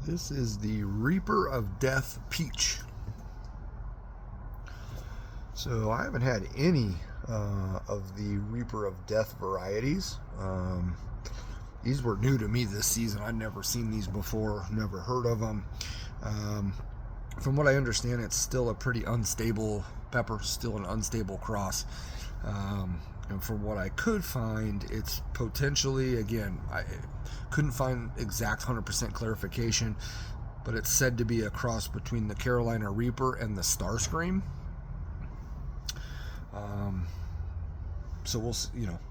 This is the Reaper of Death Peach. So I haven't had any of the Reaper of Death varieties. These were new to me this season. I'd never seen these before, never heard of them. From what I understand, it's still a pretty unstable pepper, still an unstable cross. And from what I could find, it's potentially, again, I couldn't find exact 100% clarification, but it's said to be a cross between the Carolina Reaper and the Starscream. So we'll,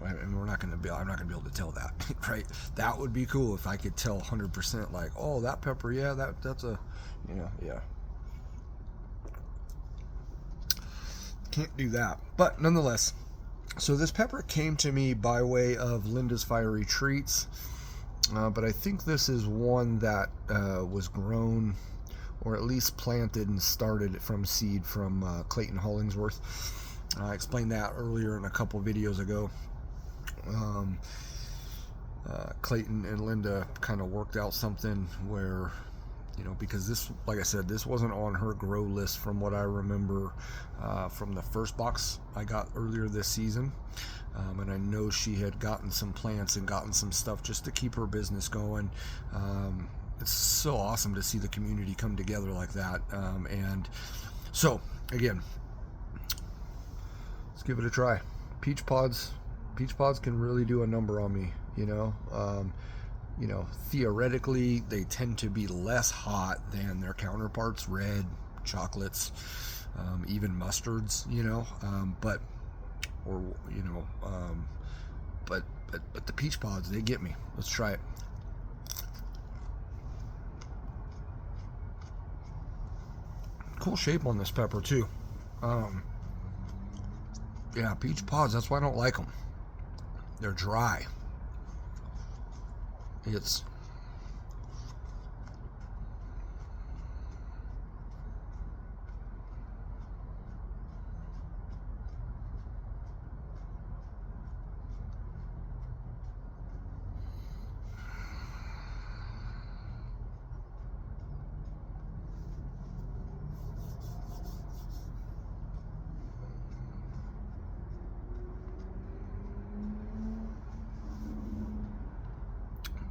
and we're not going to be, I'm not going to be able to tell that, right? That would be cool if I could tell 100%, like, oh, that pepper, yeah, that's a, yeah. Can't do that, but nonetheless. So this pepper came to me by way of Linda's Fiery Treats, but I think this is one that was grown, or at least planted and started from seed from Clayton Hollingsworth. I explained that earlier in a couple videos ago. Clayton and Linda kind of worked out something where, because this, like I said, this wasn't on her grow list from what I remember from the first box I got earlier this season. And I know she had gotten some plants and gotten some stuff just to keep her business going. It's so awesome to see the community come together like that. And so, again, let's give it a try. Peach pods can really do a number on me, theoretically they tend to be less hot than their counterparts, red, chocolates, even mustards, but the peach pods, they get me. Let's try it. Cool shape on this pepper too. Yeah, peach pods, that's why I don't like them. They're dry.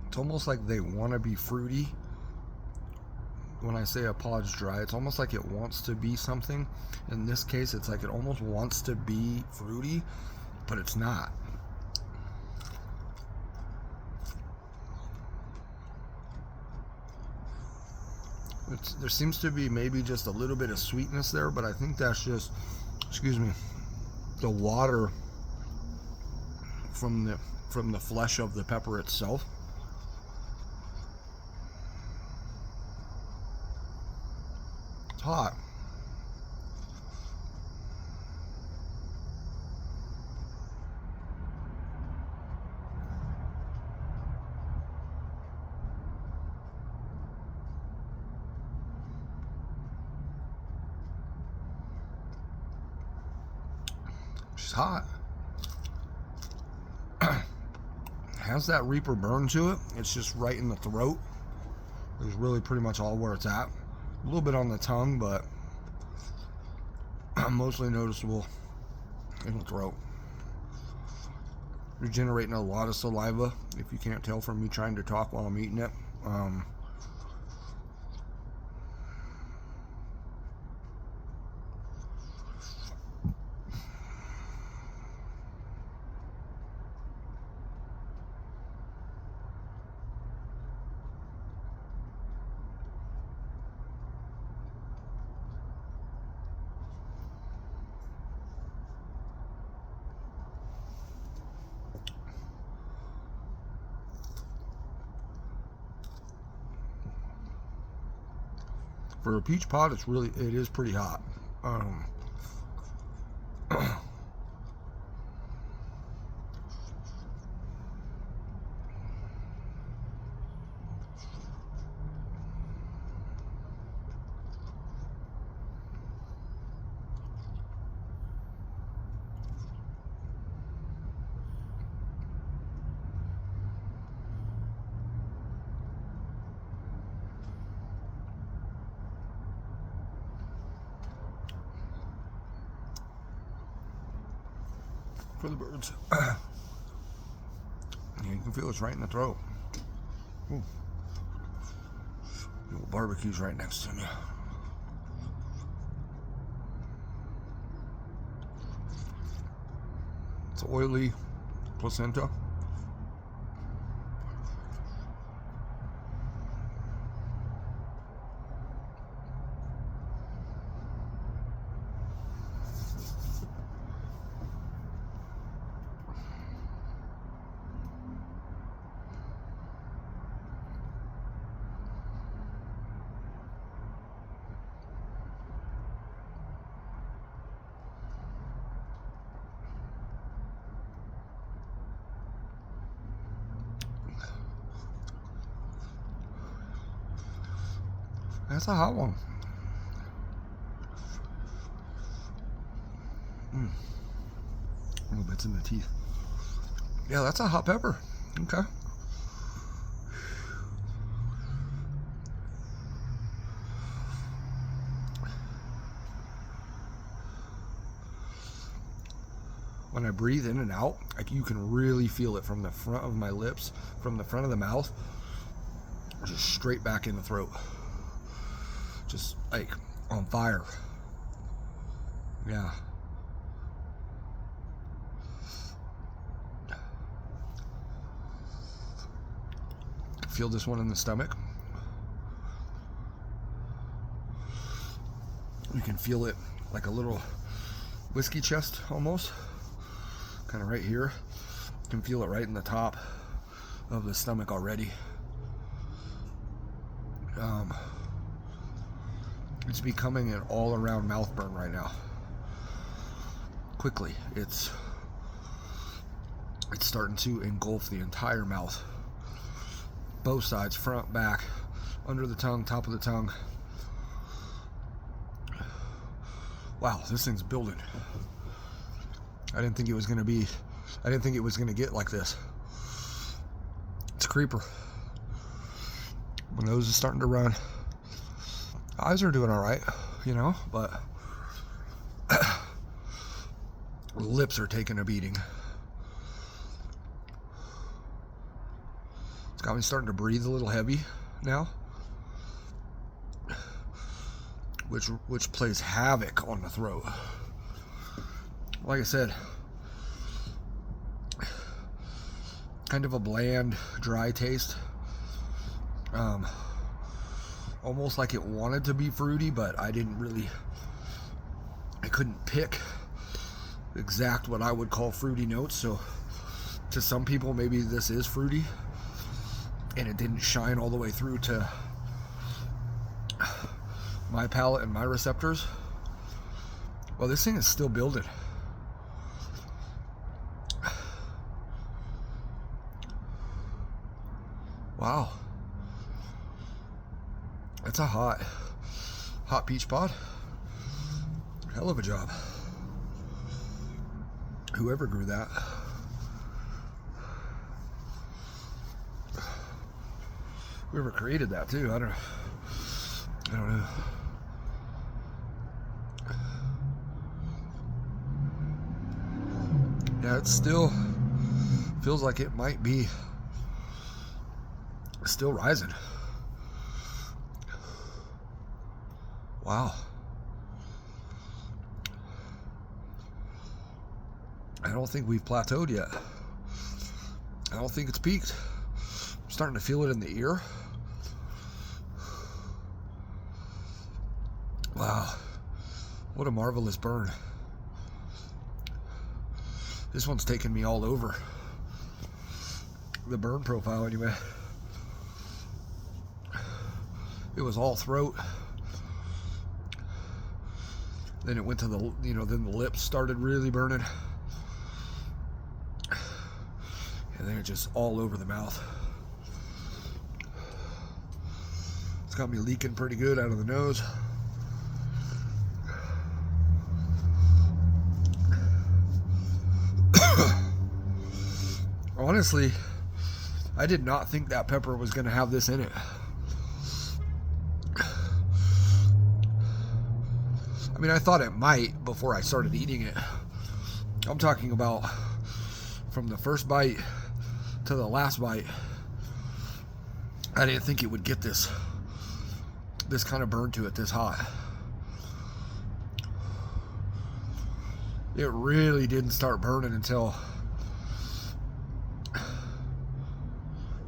It's almost like they want to be fruity. When I say a pod's dry, it's almost like it wants to be something. In this case, it's like it almost wants to be fruity, but it's not. There seems to be maybe just a little bit of sweetness there, but I think that's just, the water from the flesh of the pepper itself. It's hot. She's hot. Has that Reaper burn to it. It's just right in the throat. It's really pretty much all where it's at. A little bit on the tongue, but mostly noticeable in the throat. You're generating a lot of saliva, if you can't tell from me trying to talk while I'm eating it. For a peach pod, it is pretty hot. for the birds. Yeah, you can feel it's right in the throat. Ooh. The old barbecue's right next to me. It's oily placenta. That's a hot one. Little bits in the teeth. Yeah, that's a hot pepper. Okay. When I breathe in and out, like you can really feel it from the front of my lips, from the front of the mouth, just straight back in the throat. Just like on fire. Yeah. Feel this one in the stomach. You can feel it like a little whiskey chest almost. Kind of right here. You can feel it right in the top of the stomach already. It's becoming an all-around mouth burn right now. Quickly, it's starting to engulf the entire mouth. Both sides, front, back, under the tongue, top of the tongue. Wow, this thing's building. I didn't think it was gonna get like this. It's a creeper. My nose is starting to run. Eyes are doing all right, you know, but lips are taking a beating. It's got me starting to breathe a little heavy now, which plays havoc on the throat. Like I said, kind of a bland, dry taste. Almost like it wanted to be fruity, but I couldn't pick exact what I would call fruity notes. So to some people, maybe this is fruity, and it didn't shine all the way through to my palate and my receptors. Well, this thing is still building. Wow. That's a hot peach pod. Hell of a job. Whoever grew that. Whoever created that too. I don't know. Yeah, it still feels like it might be still rising. Wow. I don't think we've plateaued yet. I don't think it's peaked. I'm starting to feel it in the ear. Wow. What a marvelous burn. This one's taken me all over. The burn profile anyway. It was all throat. Then it went to the, then the lips started really burning. And then it just all over the mouth. It's got me leaking pretty good out of the nose. Honestly, I did not think that pepper was going to have this in it. I mean, I thought it might before I started eating it. I'm talking about from the first bite to the last bite, I didn't think it would get this kind of burn to it this hot. It really didn't start burning until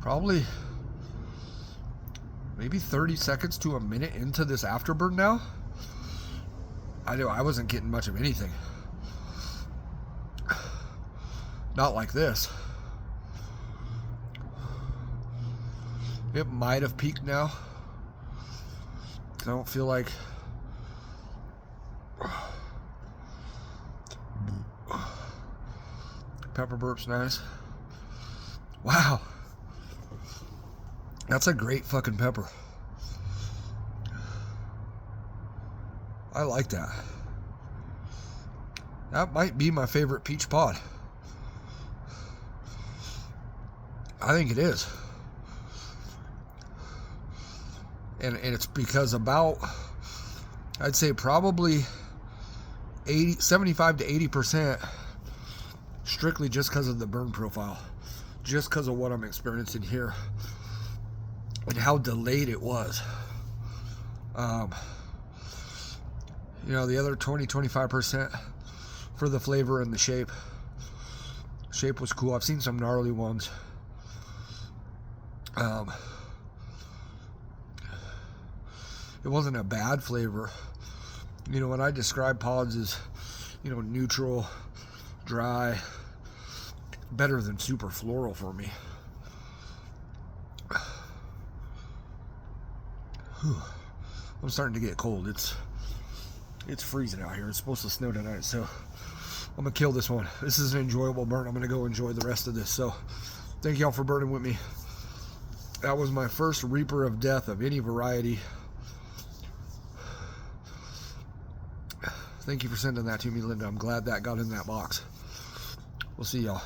probably maybe 30 seconds to a minute into this afterburn now. I wasn't getting much of anything. Not like this. It might have peaked now. I don't feel like pepper burp's nice. Wow. That's a great fucking pepper. I like that. That might be my favorite peach pod. I think it is. And it's because about, I'd say probably 75 to 80% strictly just because of the burn profile. Just because of what I'm experiencing here. And how delayed it was. You know, the other 20-25% for the flavor and the shape. Shape was cool. I've seen some gnarly ones. It wasn't a bad flavor. You know, when I describe pods as, you know, neutral, dry, better than super floral for me. Whew. I'm starting to get cold. It's freezing out here. It's supposed to snow tonight, so I'm gonna kill this one. This is an enjoyable burn. I'm gonna go enjoy the rest of this. So thank y'all for burning with me. That was my first Reaper of Death of any variety. Thank you for sending that to me, Linda. I'm glad that got in that box. We'll see y'all.